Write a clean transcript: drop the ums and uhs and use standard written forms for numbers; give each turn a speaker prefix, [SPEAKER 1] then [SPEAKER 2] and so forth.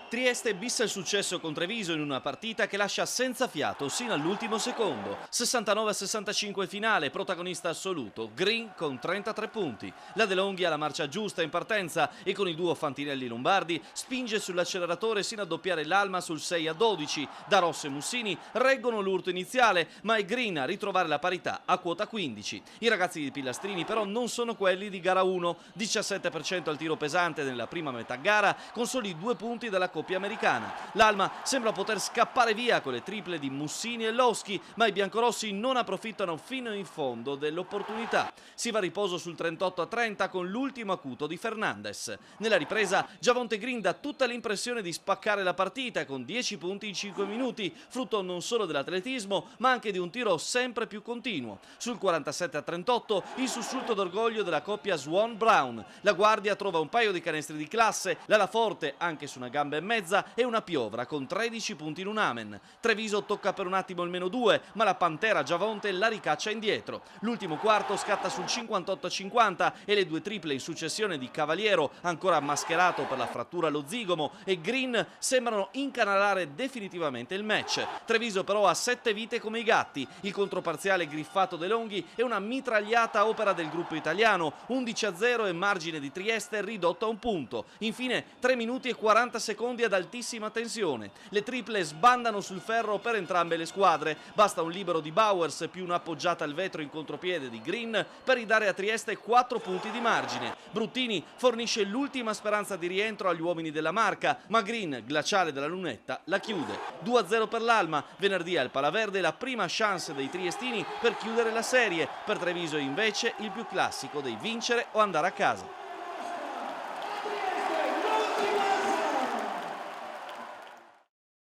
[SPEAKER 1] Trieste bissa il successo con Treviso in una partita che lascia senza fiato sino all'ultimo secondo. 69-65 finale, protagonista assoluto, Green con 33 punti. La De Longhi ha la marcia giusta in partenza e con il duo Fantinelli-Lombardi spinge sull'acceleratore sino a doppiare l'Alma sul 6-12. Da Rosso e Mussini reggono l'urto iniziale, ma è Green a ritrovare la parità a quota 15. I ragazzi di Pillastrini però non sono quelli di gara 1, 17% al tiro pesante nella prima metà gara con soli 2 punti dalla coppia americana. L'Alma sembra poter scappare via con le triple di Mussini e Loschi, ma i biancorossi non approfittano fino in fondo dell'opportunità. Si va a riposo sul 38-30 con l'ultimo acuto di Fernandez. Nella ripresa Javonte Green dà tutta l'impressione di spaccare la partita con 10 punti in 5 minuti, frutto non solo dell'atletismo ma anche di un tiro sempre più continuo. Sul 47-38 il sussulto d'orgoglio della coppia Swan-Brown. La guardia trova un paio di canestri di classe, l'ala forte anche su una gamba e mezza e una piovra con 13 punti in un amen. Treviso tocca per un attimo il -2, ma la Pantera Javonte la ricaccia indietro. L'ultimo quarto scatta sul 58-50 e le 2 triple in successione di Cavaliero, ancora mascherato per la frattura allo zigomo, e Green sembrano incanalare definitivamente il match. Treviso però ha 7 vite come i gatti. Il controparziale griffato De Longhi è una mitragliata opera del gruppo italiano, 11-0 e margine di Trieste ridotto a un punto. Infine 3 minuti e 40 secondi ad altissima tensione. Le triple sbandano sul ferro per entrambe le squadre. Basta un libero di Bowers più un'appoggiata al vetro in contropiede di Green per ridare a Trieste 4 punti di margine. Bruttini fornisce l'ultima speranza di rientro agli uomini della Marca, ma Green, glaciale della lunetta, la chiude. 2-0 per l'Alma. Venerdì al Palaverde la prima chance dei triestini per chiudere la serie. Per Treviso invece il più classico dei vincere o andare a casa.